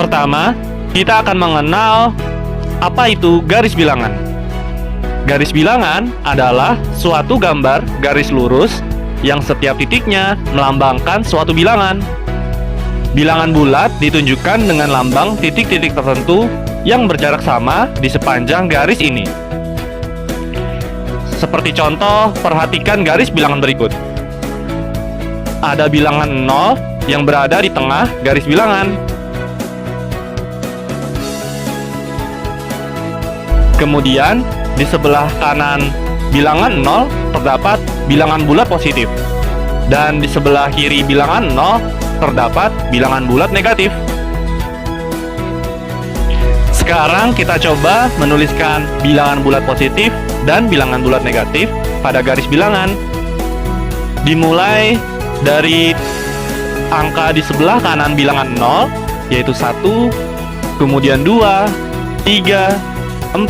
Pertama, kita akan mengenal apa itu garis bilangan. Garis bilangan adalah suatu gambar garis lurus yang setiap titiknya melambangkan suatu bilangan. Bilangan bulat ditunjukkan dengan lambang titik-titik tertentu yang berjarak sama di sepanjang garis ini. Seperti contoh, perhatikan garis bilangan berikut. Ada bilangan 0 yang berada di tengah garis bilangan. Kemudian, di sebelah kanan bilangan 0 terdapat bilangan bulat positif. Dan di sebelah kiri bilangan 0 terdapat bilangan bulat negatif. Sekarang kita coba menuliskan bilangan bulat positif dan bilangan bulat negatif pada garis bilangan. Dimulai dari angka di sebelah kanan bilangan 0, yaitu 1, kemudian 2, 3, 4,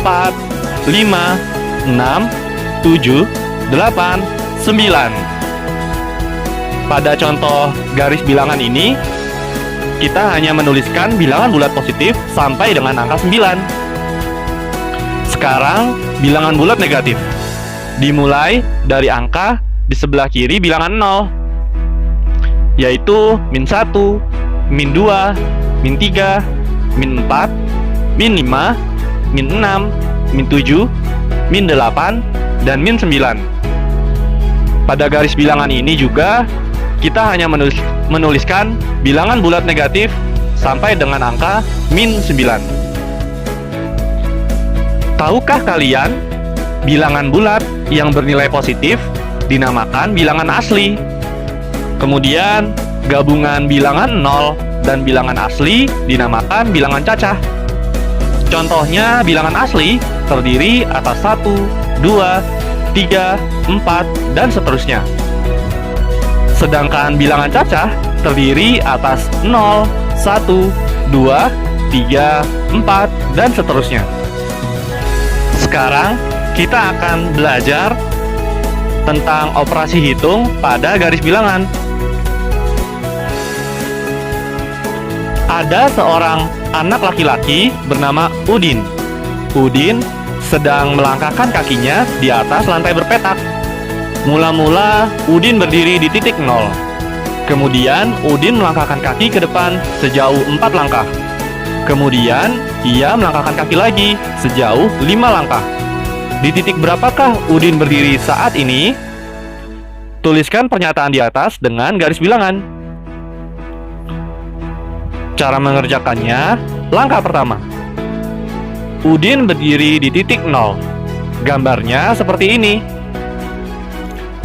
5, 6, 7, 8, 9. Pada contoh garis bilangan ini, kita hanya menuliskan bilangan bulat positif sampai dengan angka 9. Sekarang, bilangan bulat negatif. Dimulai dari angka di sebelah kiri bilangan 0, yaitu -1, -2, -3, -4, -5, -6, -7, -8, dan -9. Pada garis bilangan ini juga, kita hanya menuliskan bilangan bulat negatif sampai dengan angka -9. Tahukah kalian, bilangan bulat yang bernilai positif dinamakan bilangan asli. Kemudian, gabungan bilangan 0 dan bilangan asli dinamakan bilangan cacah. Contohnya, bilangan asli terdiri atas 1, 2, 3, 4, dan seterusnya. Sedangkan bilangan cacah terdiri atas 0, 1, 2, 3, 4, dan seterusnya. Sekarang kita akan belajar tentang operasi hitung pada garis bilangan. Ada seorang anak laki-laki bernama Udin. Udin sedang melangkahkan kakinya di atas lantai berpetak. Mula-mula, Udin berdiri di titik 0. Kemudian, Udin melangkahkan kaki ke depan sejauh 4 langkah. Kemudian, ia melangkahkan kaki lagi sejauh 5 langkah. Di titik berapakah Udin berdiri saat ini? Tuliskan pernyataan di atas dengan garis bilangan. Cara mengerjakannya, langkah pertama. Udin berdiri di titik 0. Gambarnya seperti ini.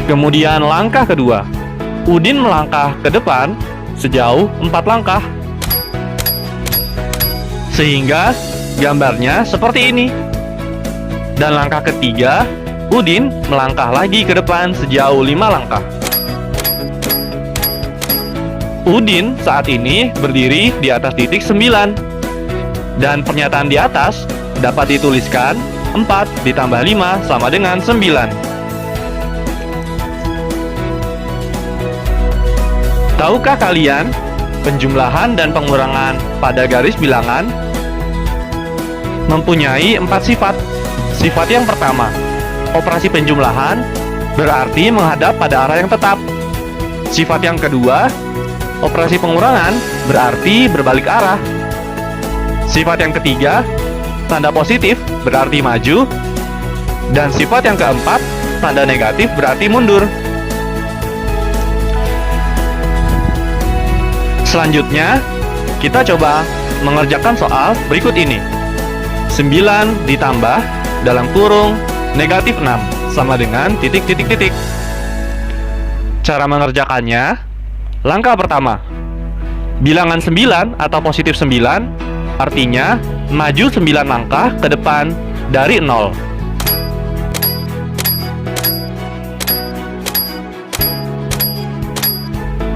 Kemudian langkah kedua, Udin melangkah ke depan sejauh 4 langkah. Sehingga gambarnya seperti ini. Dan langkah ketiga, Udin melangkah lagi ke depan sejauh 5 langkah. Udin saat ini berdiri di atas titik 9. Dan pernyataan di atas dapat dituliskan 4 ditambah 5 sama dengan 9. Tahukah kalian, penjumlahan dan pengurangan pada garis bilangan mempunyai 4 sifat. Sifat yang pertama, operasi penjumlahan berarti menghadap pada arah yang tetap. Sifat yang kedua, operasi pengurangan berarti berbalik arah. Sifat yang ketiga, tanda positif berarti maju. Dan sifat yang keempat, tanda negatif berarti mundur. Selanjutnya, kita coba mengerjakan soal berikut ini. 9 ditambah dalam kurung negatif 6 sama dengan titik. Cara mengerjakannya, langkah pertama. Bilangan 9 atau positif 9 artinya maju 9 langkah ke depan dari 0.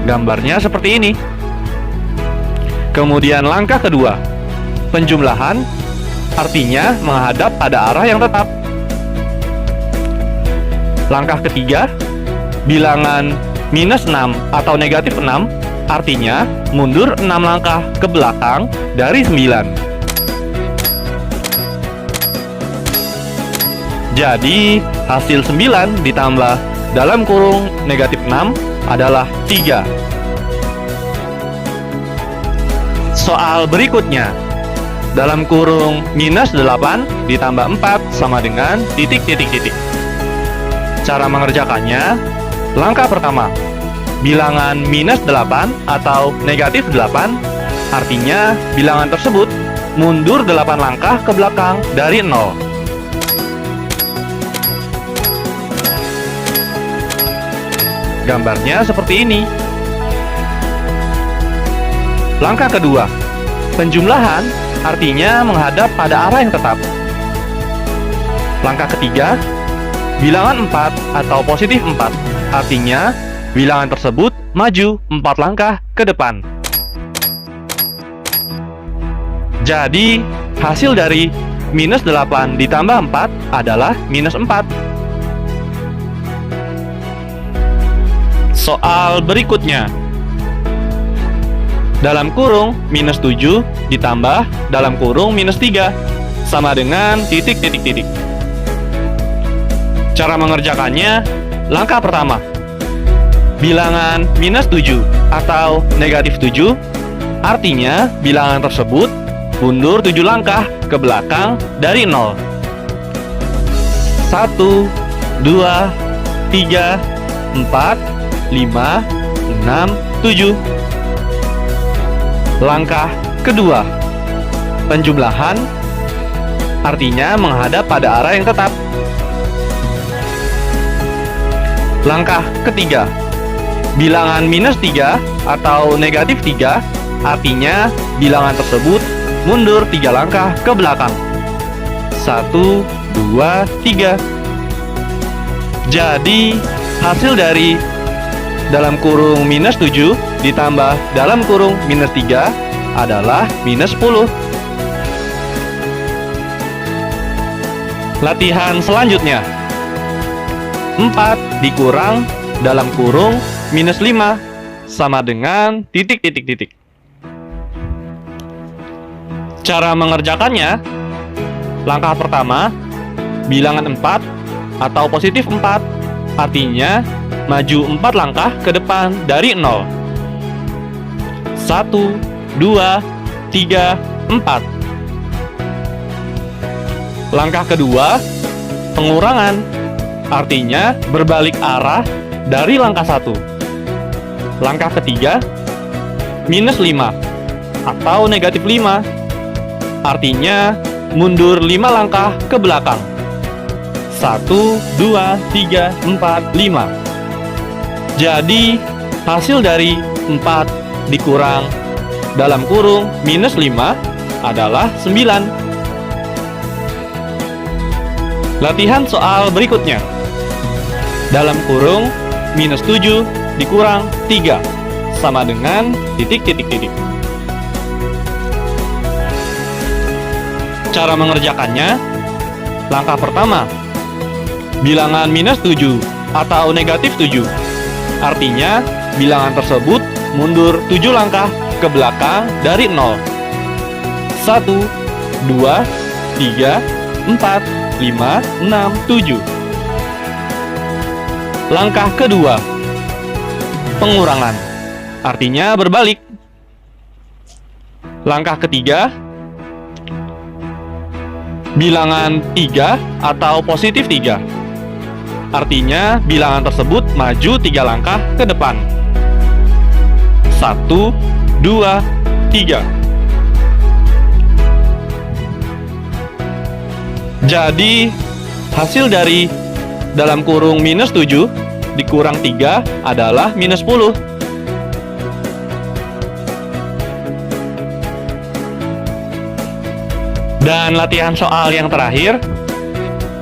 Gambarnya seperti ini. Kemudian langkah kedua, penjumlahan artinya menghadap pada arah yang tetap. Langkah ketiga, bilangan -6 atau negatif 6 Artinya, mundur 6 langkah ke belakang dari 9. Jadi, hasil 9 ditambah dalam kurung negatif 6 adalah 3. Soal berikutnya. Dalam kurung minus 8 ditambah 4 sama dengan titik. Cara mengerjakannya, langkah pertama, bilangan minus 8 atau negatif 8, artinya bilangan tersebut mundur 8 langkah ke belakang dari 0. Gambarnya seperti ini. Langkah kedua, penjumlahan artinya menghadap pada arah yang tetap. Langkah ketiga, bilangan 4 atau positif 4, artinya bilangan tersebut maju 4 langkah ke depan. Jadi, hasil dari minus 8 ditambah 4 adalah minus 4. Soal berikutnya. Dalam kurung minus 7 ditambah dalam kurung minus 3 sama dengan titik. Cara mengerjakannya, langkah pertama, bilangan minus 7 atau negatif 7, artinya bilangan tersebut mundur 7 langkah ke belakang dari 0. 1, 2, 3, 4, 5, 6, 7. Langkah kedua, penjumlahan artinya menghadap pada arah yang tetap. Langkah ketiga, bilangan minus 3 atau negatif 3, artinya bilangan tersebut mundur 3 langkah ke belakang. 1, 2, 3. Jadi, hasil dari dalam kurung minus 7 ditambah dalam kurung minus 3 adalah minus 10. Latihan selanjutnya. 4 dikurang dalam kurung minus 5 sama dengan titik. Cara mengerjakannya, langkah pertama, bilangan 4 atau positif 4, artinya maju 4 langkah ke depan dari 0. 1, 2, 3, 4. Langkah kedua, pengurangan, artinya berbalik arah dari langkah 1. Langkah ketiga, minus 5 atau negatif 5, artinya mundur 5 langkah ke belakang. 1, 2, 3, 4, 5. Jadi, hasil dari 4 dikurang dalam kurung minus 5 adalah 9. Latihan soal berikutnya. Dalam kurung minus 7 dikurang 3 sama dengan titik. Cara mengerjakannya, langkah pertama, bilangan minus 7 atau negatif 7, artinya bilangan tersebut mundur 7 langkah ke belakang dari 0. 1, 2, 3, 4, 5, 6, 7. Langkah kedua, pengurangan, artinya berbalik. Langkah ketiga, bilangan 3 atau positif 3, artinya bilangan tersebut maju 3 langkah ke depan. 1, 2, 3. Jadi, hasil dari dalam kurung minus 7 dikurang 3 adalah minus 10. Dan latihan soal yang terakhir,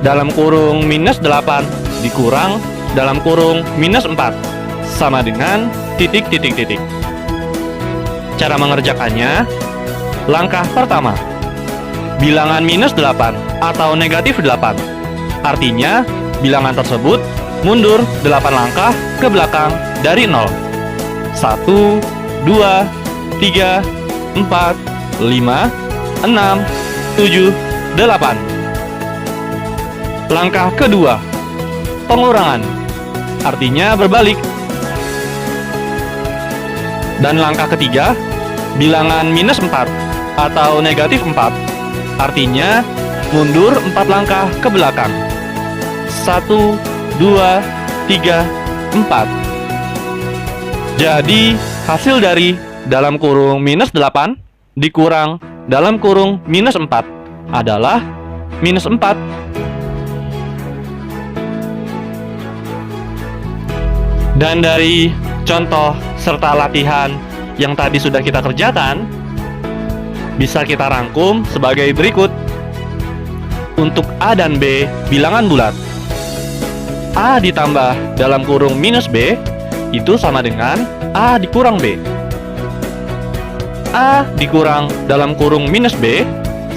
dalam kurung minus 8 dikurang dalam kurung minus 4 sama dengan titik. Cara mengerjakannya, langkah pertama, bilangan minus 8 atau negatif 8, artinya bilangan tersebut mundur 8 langkah ke belakang dari 0. 1, 2, 3, 4, 5, 6, 7, 8. Langkah kedua, pengurangan, artinya berbalik. Dan langkah ketiga, bilangan minus 4 atau negatif 4, artinya mundur 4 langkah ke belakang. 1, 2, 3, 4. Jadi, hasil dari dalam kurung minus 8 dikurang dalam kurung minus 4 adalah minus 4. Dan dari contoh serta latihan yang tadi sudah kita kerjakan, bisa kita rangkum sebagai berikut. Untuk A dan B bilangan bulat, A ditambah dalam kurung minus B itu sama dengan A dikurang B. A dikurang dalam kurung minus B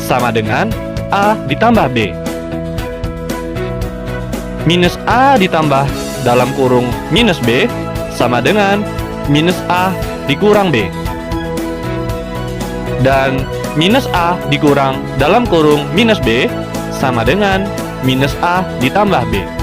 sama dengan A ditambah B. Minus A ditambah dalam kurung minus B sama dengan minus A dikurang B. Dan minus A dikurang dalam kurung minus B sama dengan minus A ditambah B.